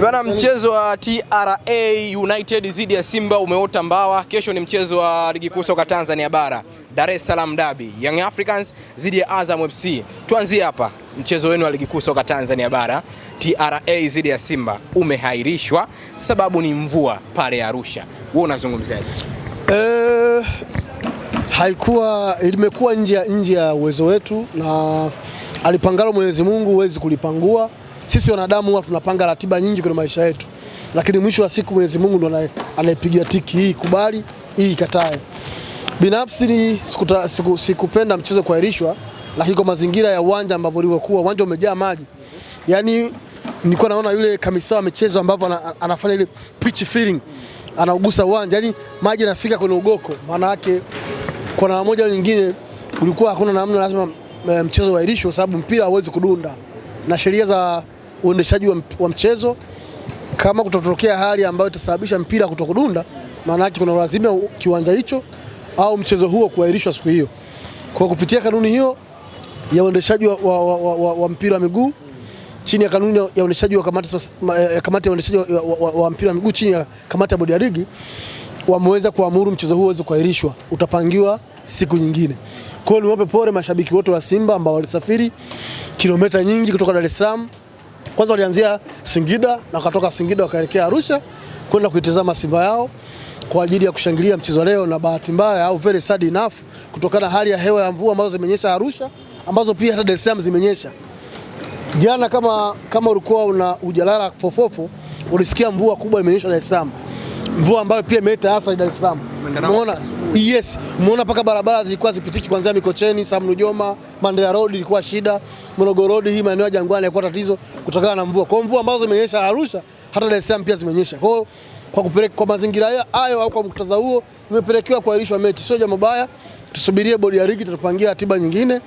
Bwana, mchezo wa TRA United dhidi ya Simba umeota mbawa. Kesho ni mchezo wa ligi kuu soka Tanzania bara, Dar es Salaam Derby, Young Africans dhidi ya Azam FC. Tuanzie hapa, mchezo wenu wa ligi kuu soka Tanzania bara, TRA dhidi ya Simba, umehairishwa, sababu ni mvua pale Arusha. Wewe unazungumziaje? Imekuwa nje ya uwezo wetu, na alipangalo Mwenyezi Mungu huwezi kulipangua. Sisi wanadamu huwa tunapanga ratiba nyingi kwenye maisha yetu, lakini mwisho wa siku Mwenyezi Mungu ndo anaipigia tiki, hii kubali, hii ikatae. Binafsi sikupenda mchezo kuahirishwa, lakini kwa mazingira ya uwanja ambapo ulikuwa uwanja umejaa maji, yani nilikuwa naona yule kamisa wa michezo ambapo anafanya ile pitch feeling, anaugusa uwanja, yani maji yanafika kwenye ugoko. Maana yake kwa namna moja nyingine ulikuwa hakuna namna, lazima mchezo uahirishwe, sababu mpira hauwezi kudunda, na sheria za uendeshaji wa mchezo, kama kutotokea hali ambayo itasababisha mpira kutokudunda, maana yake kuna lazima kiwanja hicho au mchezo huo kuahirishwa siku hiyo. Kwa kupitia kanuni hiyo ya uendeshaji wa mpira wa miguu, chini ya kanuni ya uendeshaji wa kamati ya uendeshaji wa mpira wa miguu chini ya kamati ya bodi ya ligi, wameweza kuamuru mchezo huo uweze kuahirishwa, utapangiwa siku nyingine. Kwa hiyo niwape pole mashabiki wote wa Simba ambao walisafiri kilomita nyingi kutoka Dar es Salaam. Kwanza walianzia Singida na wakatoka Singida wakaelekea Arusha kwenda kuitazama Simba yao kwa ajili ya kushangilia mchezo leo, na bahati mbaya au very sad enough, kutokana na hali ya hewa ya mvua ambazo zimenyesha Arusha, ambazo pia hata Dar es Salaam zimenyesha. Jana kama ulikuwa hujalala fofofo, ulisikia mvua kubwa imenyesha Dar es Salaam. Mvua ambayo pia imeleta athari Dar es Salaam. Umeona? Yes, umeona paka barabara zilikuwa zipitiki kuanzia Mikocheni, Sam Nujoma, Mandela Road ilikuwa shida, Morogoro Road, hii maeneo ya Jangwani ilikuwa tatizo kutokana na mvua. Kwa mvua ambazo zimenyesha Arusha, hata Dar es Salaam pia zimenyesha. Kwa mazingira hayo au kwa muktadha huo, nimepelekewa kuahirishwa mechi. Sio jambo baya, tusubirie bodi ya ligi, tutapangia ratiba nyingine.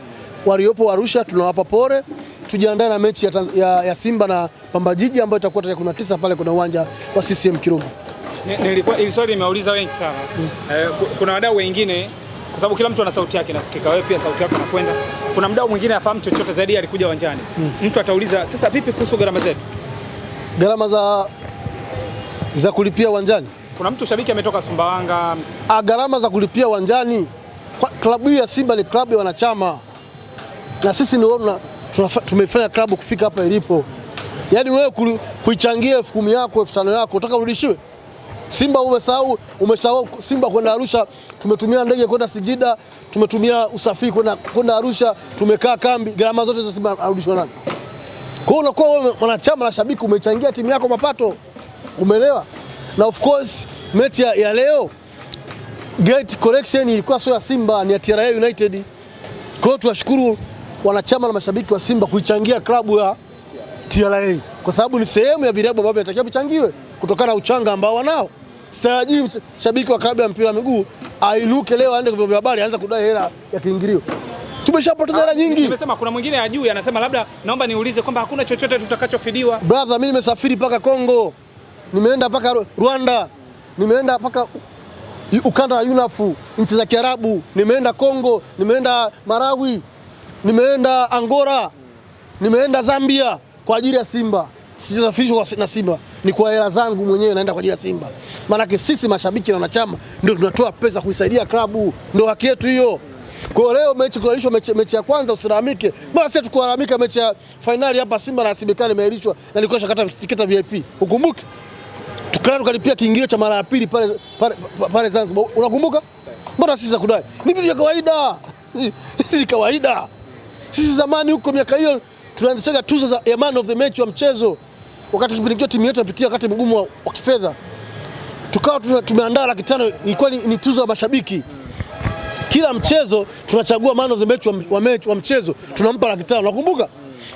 Waliopo Arusha tunawapa pole, tujiandae na mechi ya Simba na Pamba Jiji ambayo itakuwa tarehe 19 pale kuna uwanja wa CCM Kirumba. Ili swali nimeuliza wengi sana. Kuna wadau wengine, kwa sababu kila mtu ana sauti yake nasikika, wewe pia sauti yako inakwenda. Kuna mdau mwingine afahamu chochote zaidi, alikuja uwanjani. Mtu atauliza, sasa vipi kuhusu gharama zetu? Gharama za kulipia uwanjani? Kuna mtu shabiki ametoka Sumbawanga. Gharama za kulipia uwanjani, klabu ya Simba ni klabu ya wanachama, na sisi ndio tumefanya klabu kufika hapa ilipo. Yaani wewe kuichangia 10,000 yako 5,000 yako utaka urudishiwe? Simba umesahau Simba kwenda Arusha, tumetumia ndege kwenda Singida, tumetumia usafiri kwenda Arusha, tumekaa kambi, gharama zote hizo Simba arudishwa nani? Kwa hiyo unakuwa wewe mwanachama na shabiki umechangia timu yako mapato. Umeelewa? Na of course mechi ya leo gate collection ilikuwa sio ya Simba, ni ya TRA United. Kwa hiyo tuwashukuru wanachama na mashabiki wa Simba kuichangia klabu ya TRA, kwa sababu ni sehemu ya virabu ambavyo inatakiwa vichangiwe kutokana na uchanga ambao wanao. Sitaji shabiki wa klabu ya mpira wa miguu ainuke leo aende kwa habari aanze kudai hela ya kiingilio. Tumeshapoteza hela nyingi. Nimesema kuna mwingine ajui, anasema labda naomba niulize kwamba hakuna chochote tutakachofidiwa. Brother, mimi nimesafiri paka Kongo, nimeenda paka Rwanda, nimeenda paka ukanda wa UNAFU, nchi za Kiarabu, nimeenda Kongo, nimeenda Malawi, nimeenda Angola, nimeenda Zambia kwa ajili ya Simba. Sijasafirishwa na Simba, ni kwa hela zangu mwenyewe naenda kwa ajili ya Simba. Maana sisi mashabiki na wanachama ndio tunatoa pesa kuisaidia klabu, ndio haki yetu hiyo. Kwa leo mechi kuahirishwa, mechi ya kwanza usilalamike. Mbona sisi tukulalamika mechi ya finali hapa Simba na CBK imeahirishwa na nilikuwa shakata tiketi VIP. Ukumbuke? Tukalipia kiingilio cha mara ya pili pale Zanzibar. Unakumbuka? Mbona sisi za kudai? Ni vitu vya kawaida. Sisi ni kawaida. Sisi zamani huko miaka hiyo tunaanzisha tuzo ya man of the match wa mchezo. Wakati kipindi timu yetu inapitia wakati mgumu wa kifedha, tukawa tumeandaa 500,000, ilikuwa ni tuzo ya mashabiki. Kila mchezo tunachagua man of the match wa mchezo, tunampa 500,000. Unakumbuka?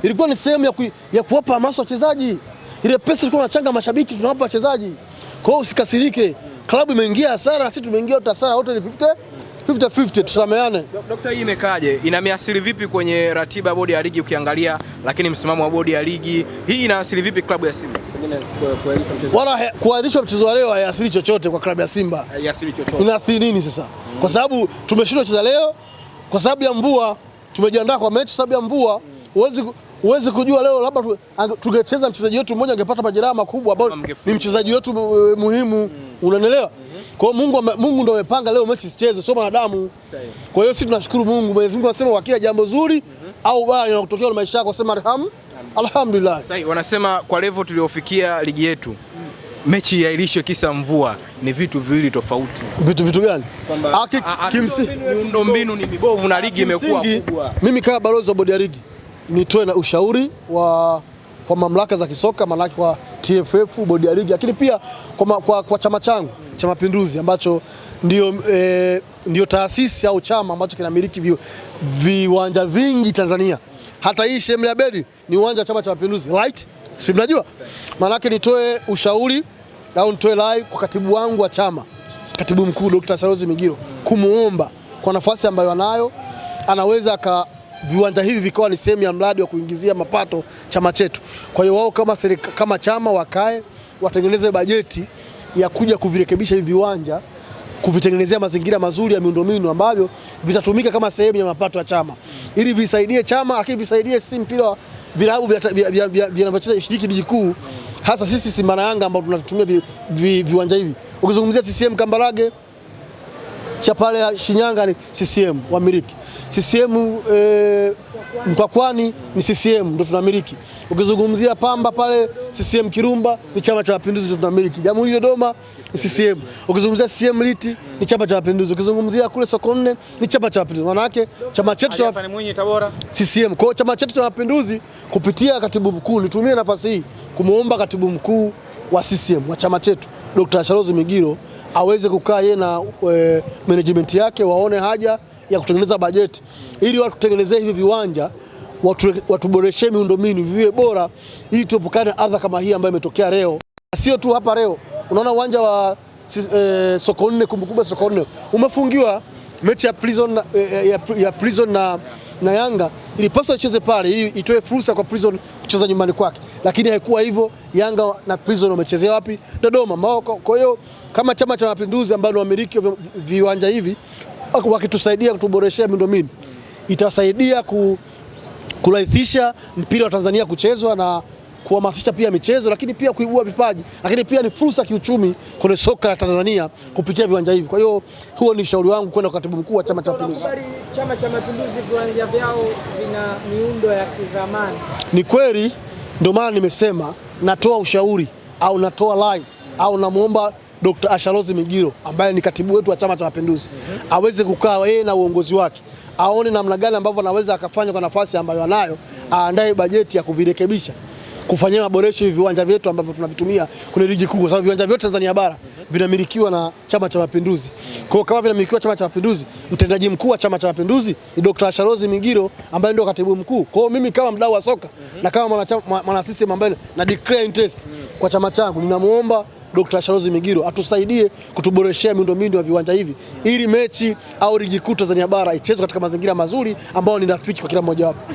Ilikuwa ni sehemu ya kuwapa hamasa wachezaji. Ile pesa ilikuwa inachanga mashabiki, tunawapa wachezaji. Kwa hiyo usikasirike. Klabu imeingia hasara, sisi tumeingia hasara, wote ni 50-50, tusameane. Dr. hii imekaje? Inameathiri vipi kwenye ratiba ya bodi ya ligi ukiangalia, lakini msimamo wa bodi ya ligi hii inaathiri vipi klabu ya Simba? Wala kuahirishwa mchezo wa leo haiathiri chochote kwa klabu ya Simba. Haiathiri chochote. Inaathiri nini sasa? Kwa sababu tumeshindwa kucheza leo kwa sababu ya mvua, tumejiandaa kwa mechi sababu ya mvua. Uwezi kujua leo labda tungecheza mchezaji wetu mmoja angepata majeraha makubwa ambao ni mchezaji wetu muhimu, unanielewa? Kwa hiyo Mungu ndio amepanga leo mechi sicheze, sio wanadamu. Kwa hiyo sisi tunashukuru Mungu. Mwenyezi Mungu anasema wakia jambo zuri au baya linalotokea na maisha yako, sema alhamdulillah. Sasa wanasema kwa level tuliofikia ligi yetu, mechi iahirishwe kisa mvua, ni vitu viwili tofauti. Vitu gani? Kwamba miundombinu ni mibovu na ligi imekuwa kubwa. Mimi kama balozi wa bodi ya ligi nitoe na ushauri kwa mamlaka za kisoka, manake kwa TFF, bodi ya ligi, lakini pia kwa chama changu cha Mapinduzi ambacho ndio taasisi au chama ambacho kinamiliki viwanja vingi Tanzania. Hata hii Sheikh Abedi ni uwanja wa Chama cha Mapinduzi, right? Si mnajua? Manake nitoe ushauri au nitoe rai kwa katibu wangu wa chama, katibu mkuu Dr. Ashalozi Migiro, kumuomba kwa nafasi ambayo anayo, anaweza viwanja hivi vikawa ni sehemu ya mradi wa kuingizia mapato chama chetu. Kwa hiyo wao kama chama wakae watengeneze bajeti ya kuja kuvirekebisha hivi viwanja, kuvitengenezea mazingira mazuri ya miundombinu ambavyo vitatumika kama sehemu ya mapato ya chama, ili visaidie chama, lakini visaidie sisi mpira vilabu vinavyocheza shiriki ligi kuu, hasa sisi Simba na Yanga ambao tunatumia viwanja hivi. Ukizungumzia CCM Kambarage cha pale Shinyanga ni CCM wamiliki. CCM Mkwakwani ni CCM ndio tunamiliki. Ukizungumzia Pamba pale CCM Kirumba ni Chama cha Mapinduzi ndio tunamiliki. Jamhuri Dodoma ni CCM. Ukizungumzia CCM Liti ni Chama cha Mapinduzi. Ukizungumzia kule Sokoine ni Chama cha Mapinduzi. Maana yake chama chetu cha Tabora CCM. Kwa chama chetu cha Mapinduzi kupitia katibu mkuu, nitumie nafasi hii kumuomba katibu mkuu wa CCM wa chama chetu Dr. Ashalozi Migiro aweze kukaa yeye na management yake, waone haja ya kutengeneza bajeti ili watutengenezee hivi viwanja, watuboreshe miundombinu viwe bora, ili tuepukane adha kama hii ambayo imetokea leo. Sio tu hapa leo, unaona uwanja wa Sokoine, kumbukumbu Sokoine umefungiwa. Mechi ya Prison na Yanga ilipaswa icheze pale ili itoe fursa kwa Prison kucheza nyumbani kwake, lakini haikuwa hivyo. Yanga na Prison wamechezea wapi? Dodoma. Kwa hiyo kama Chama cha Mapinduzi ambao wamiliki viwanja hivi wakitusaidia kutuboreshea miundombinu, itasaidia kurahisisha mpira wa Tanzania kuchezwa na kuhamasisha pia michezo, lakini pia kuibua vipaji, lakini pia ni fursa kiuchumi kwenye soka la Tanzania kupitia viwanja hivi. Kwa hiyo huo ni shauri wangu kwenda kwa katibu mkuu wa Chama cha Mapinduzi. Chama cha Mapinduzi viwanja vyao vina miundo ya kizamani. Ni kweli, ndio maana nimesema natoa ushauri au natoa rai au namuomba Dr. Ashalozi Migiro ambaye ni katibu wetu wa Chama cha Mapinduzi aweze kukaa yeye na uongozi wake, aone namna gani ambavyo anaweza akafanya kwa nafasi ambayo anayo, aandae bajeti ya kuvirekebisha, kufanyia maboresho hivi viwanja vyetu ambavyo tunavitumia kwenye ligi kuu, sababu viwanja vyote Tanzania bara vinamilikiwa na Chama cha Mapinduzi. Kwa hiyo kama vinamilikiwa Chama cha Mapinduzi, mtendaji mkuu wa Chama cha Mapinduzi ni Dr. Ashalozi Migiro ambaye ndio katibu mkuu. Kwa hiyo mimi kama mdau wa soka na kama mwana CCM ambaye na declare interest kwa chama changu, ninamuomba Dr. Ashalozi Migiro atusaidie kutuboreshea miundombinu ya viwanja hivi ili mechi au ligi kuu Tanzania bara ichezwe katika mazingira mazuri ambayo ni rafiki kwa kila mmoja wapo.